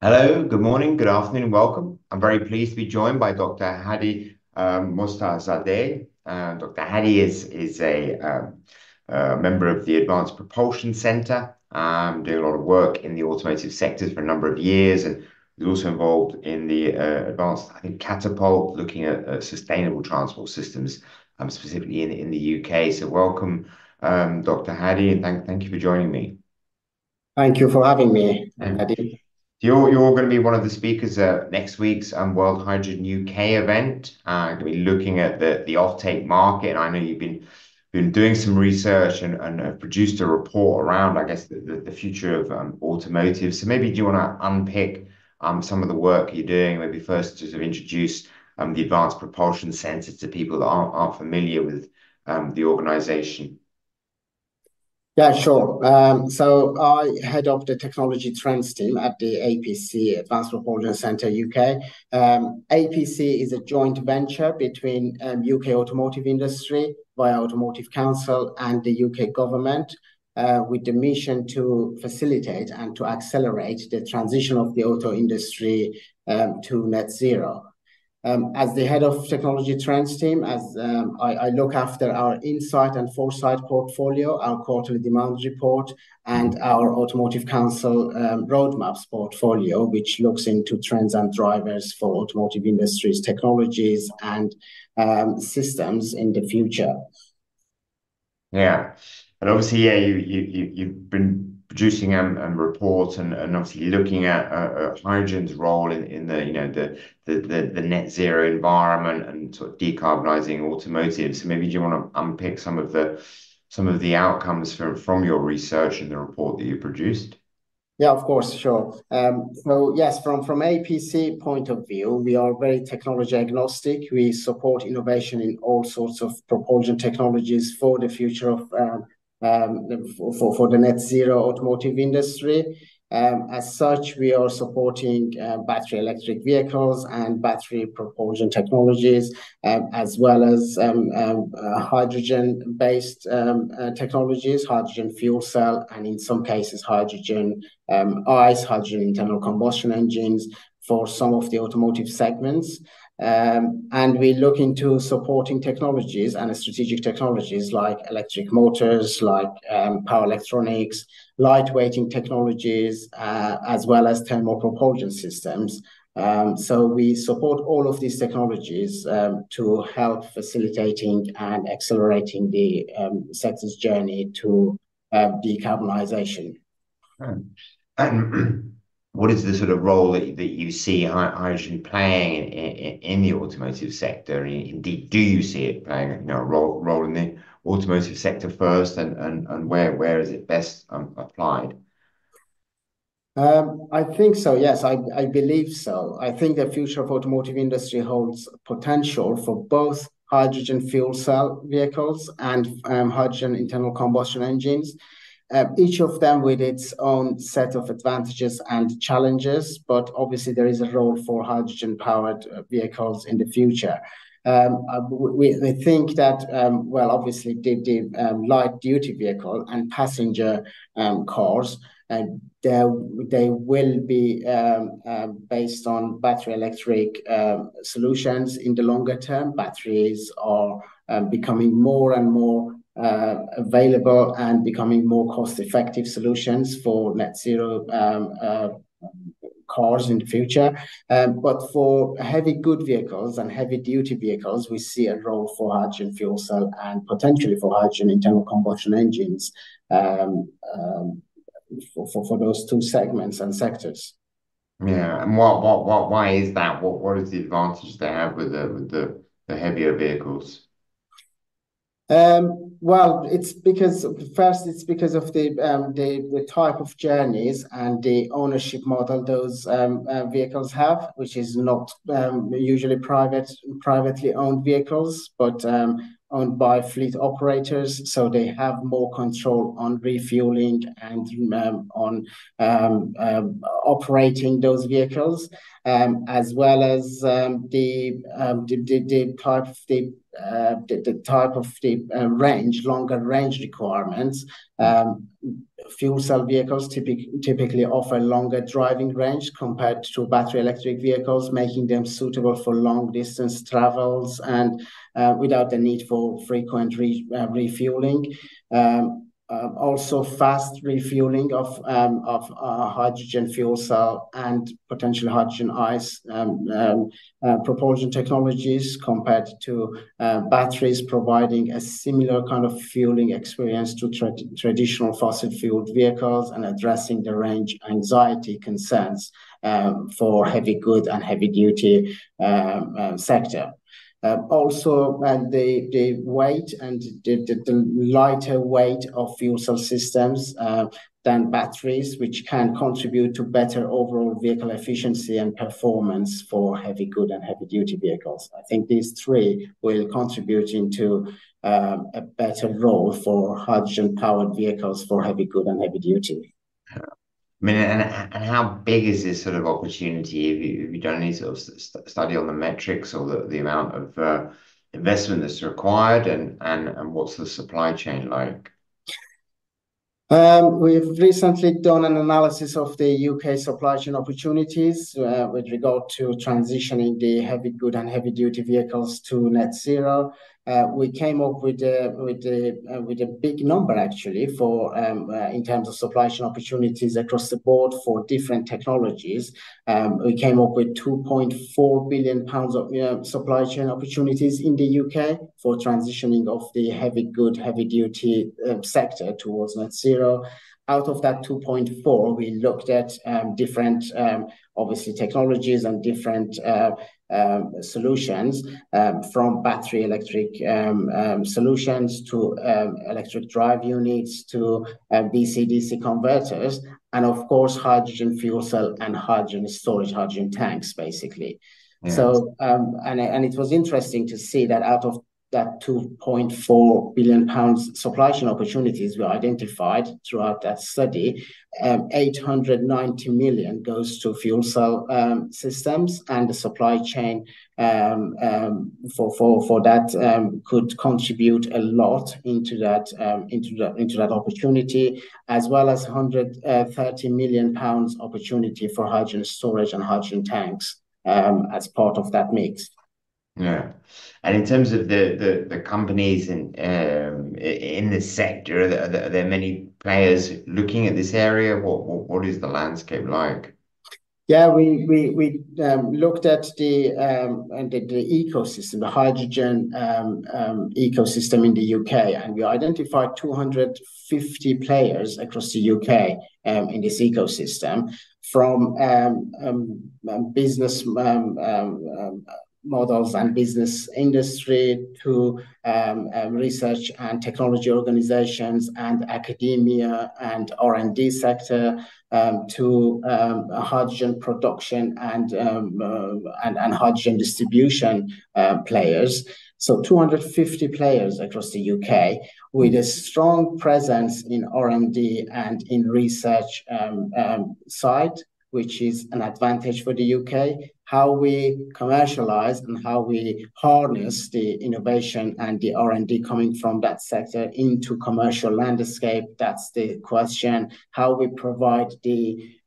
Hello, good morning, good afternoon, welcome. I'm very pleased to be joined by Dr. Hadi Moztarzadeh. Dr. Hadi is a member of the Advanced Propulsion Centre, doing a lot of work in the automotive sectors for a number of years, and he's also involved in the advanced, I think, catapult, looking at sustainable transport systems, specifically in the UK. So welcome, Dr. Hadi, and thank you for joining me. Thank you for having me, And Hadi. you're going to be one of the speakers at next week's World Hydrogen UK event. Going to be looking at the offtake market, and I know you've been doing some research and have produced a report around, I guess, the future of automotive. So maybe do you want to unpick some of the work you're doing? Maybe first to sort of introduce the Advanced Propulsion Centre to people that aren't familiar with the organisation. Yeah, sure. So I head up the technology trends team at the APC, Advanced Propulsion Centre UK. APC is a joint venture between UK automotive industry via Automotive Council and the UK government, with the mission to facilitate and to accelerate the transition of the auto industry to net zero. As the head of technology trends team, I look after our insight and foresight portfolio, our quarterly demand report, and our Automotive Council roadmaps portfolio, which looks into trends and drivers for automotive industries, technologies, and systems in the future. Yeah, and obviously, yeah, you've been producing reports and obviously looking at hydrogen's role in the the net zero environment and sort of decarbonising automotive. So maybe do you want to unpick some of the outcomes from your research and the report that you produced? Yeah, of course, sure. So yes, from APC point of view, we are very technology agnostic. We support innovation in all sorts of propulsion technologies for the future of for the net zero automotive industry. As such, we are supporting battery electric vehicles and battery propulsion technologies, as well as hydrogen-based technologies, hydrogen fuel cell, and in some cases, hydrogen ICE, hydrogen internal combustion engines for some of the automotive segments. And we look into supporting technologies and strategic technologies like electric motors, like power electronics, lightweighting technologies, as well as thermal propulsion systems. So we support all of these technologies to help facilitating and accelerating the sector's journey to decarbonisation. And what is the sort of role that you see hydrogen playing in the automotive sector? And indeed, do you see it playing a role in the automotive sector first, and where is it best applied? I think so. Yes, I believe so. I think the future of automotive industry holds potential for both hydrogen fuel cell vehicles and hydrogen internal combustion engines. Each of them with its own set of advantages and challenges, but obviously there is a role for hydrogen-powered vehicles in the future. We think that, well, obviously the light-duty vehicle and passenger cars, they will be based on battery electric solutions in the longer term. Batteries are becoming more and more available and becoming more cost-effective solutions for net zero cars in the future. But for heavy good vehicles and heavy duty vehicles, we see a role for hydrogen fuel cell and potentially for hydrogen internal combustion engines for those two segments and sectors. Yeah, and why is that? What is the advantage they have with the heavier vehicles? Well, it's because first it's because of the type of journeys and the ownership model those vehicles have, which is not usually privately owned vehicles, but owned by fleet operators. So they have more control on refueling and on operating those vehicles. as well as the type of the range, longer range requirements. Fuel cell vehicles typically offer longer driving range compared to battery electric vehicles, making them suitable for long distance travels and without the need for frequent refueling. Also, fast refueling of hydrogen fuel cell and potentially hydrogen ice propulsion technologies compared to batteries, providing a similar kind of fueling experience to traditional fossil fueled vehicles and addressing the range anxiety concerns for heavy good and heavy duty sector. Also, the weight and the lighter weight of fuel cell systems than batteries, which can contribute to better overall vehicle efficiency and performance for heavy good and heavy duty vehicles. I think these three will contribute into a better role for hydrogen powered vehicles for heavy good and heavy duty. I mean, and how big is this sort of opportunity? Have you done any sort of study on the metrics or the amount of investment that's required, and what's the supply chain like? We've recently done an analysis of the UK supply chain opportunities with regard to transitioning the heavy good and heavy duty vehicles to net zero. We came up with a big number actually for in terms of supply chain opportunities across the board for different technologies. We came up with £2.4 billion of supply chain opportunities in the UK for transitioning of the heavy good, heavy duty sector towards net zero. Out of that 2.4, we looked at different, obviously, technologies and different solutions, from battery electric solutions to electric drive units to DC-DC converters, and of course, hydrogen fuel cell and hydrogen storage, hydrogen tanks, basically. Yeah. So, and it was interesting to see that out of that £2.4 billion supply chain opportunities we identified throughout that study, 890 million goes to fuel cell systems, and the supply chain for that could contribute a lot into that opportunity, as well as £130 million opportunity for hydrogen storage and hydrogen tanks as part of that mix. Yeah, and in terms of the companies in this sector, are there many players looking at this area? What is the landscape like? Yeah, we looked at the ecosystem, the hydrogen ecosystem in the UK, and we identified 250 players across the UK in this ecosystem, from business models and business industry to research and technology organizations and academia and R&D sector, to hydrogen production and hydrogen distribution players. So 250 players across the UK with a strong presence in R&D and in research side, which is an advantage for the UK. How we commercialize and how we harness the innovation and the R&D coming from that sector into commercial landscape, that's the question. How we provide the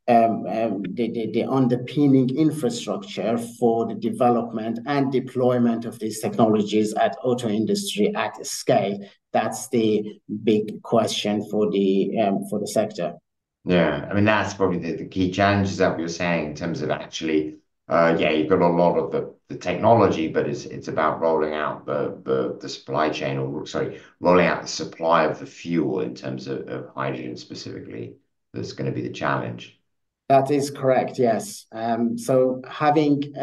underpinning infrastructure for the development and deployment of these technologies at auto industry at scale. That's the big question for the sector. Yeah, I mean, that's probably the key challenges that we were saying in terms of actually, you've got a lot of the technology, but it's about rolling out the supply chain, or sorry, rolling out the supply of the fuel in terms of hydrogen specifically. That's going to be the challenge. That is correct, yes. So having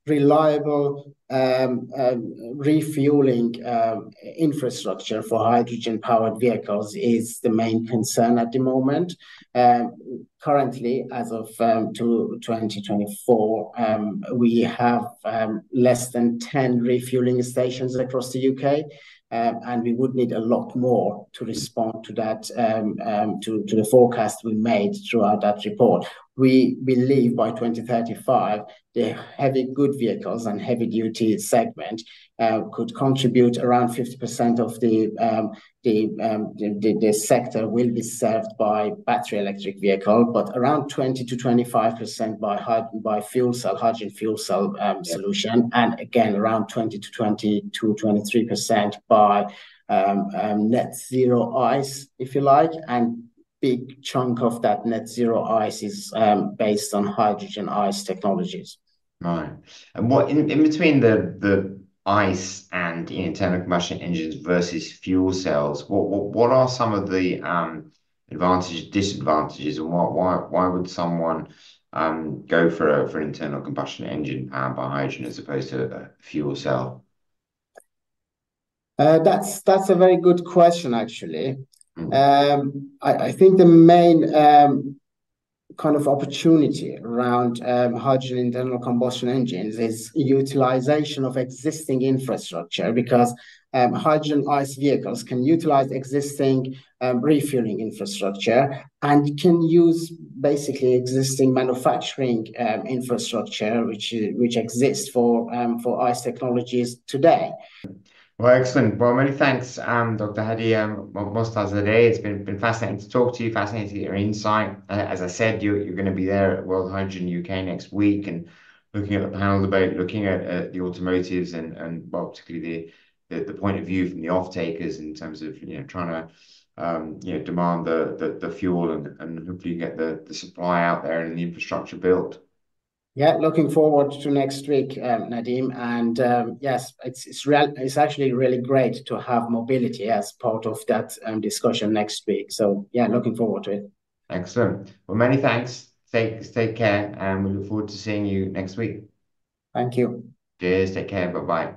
reliable refueling infrastructure for hydrogen-powered vehicles is the main concern at the moment. Currently, as of 2024, we have less than 10 refueling stations across the UK. And we would need a lot more to respond to that, to the forecast we made throughout that report. we believe by 2035, the heavy good vehicles and heavy duty segment could contribute around 50% of the sector will be served by battery electric vehicle, but around 20 to 25% by fuel cell, hydrogen fuel cell solution, and again around 20 to 23% by net zero ICE, if you like, and big chunk of that net zero ICE is based on hydrogen ICE technologies. Right. And what in between the ICE and internal combustion engines versus fuel cells, what are some of the advantages, disadvantages, and why would someone go for an internal combustion engine powered by hydrogen as opposed to a fuel cell? That's a very good question, actually. Mm. I think the main kind of opportunity around hydrogen internal combustion engines is utilization of existing infrastructure, because hydrogen ICE vehicles can utilize existing refueling infrastructure and can use basically existing manufacturing infrastructure which exists for ICE technologies today. Well, excellent. Well, many thanks, Dr. Hadi Moztarzadeh. It's been fascinating to talk to you, fascinating to get your insight. As I said, you're going to be there at World Hydrogen UK next week and looking at the panel debate, looking at the automotives and well, particularly the point of view from the off-takers in terms of trying to demand the fuel and hopefully get the supply out there and the infrastructure built. Yeah, looking forward to next week, Nadeem. And yes, it's actually really great to have mobility as part of that discussion next week. So yeah, looking forward to it. Excellent. Well, many thanks. Take care, and we look forward to seeing you next week. Thank you. Cheers. Take care. Bye bye.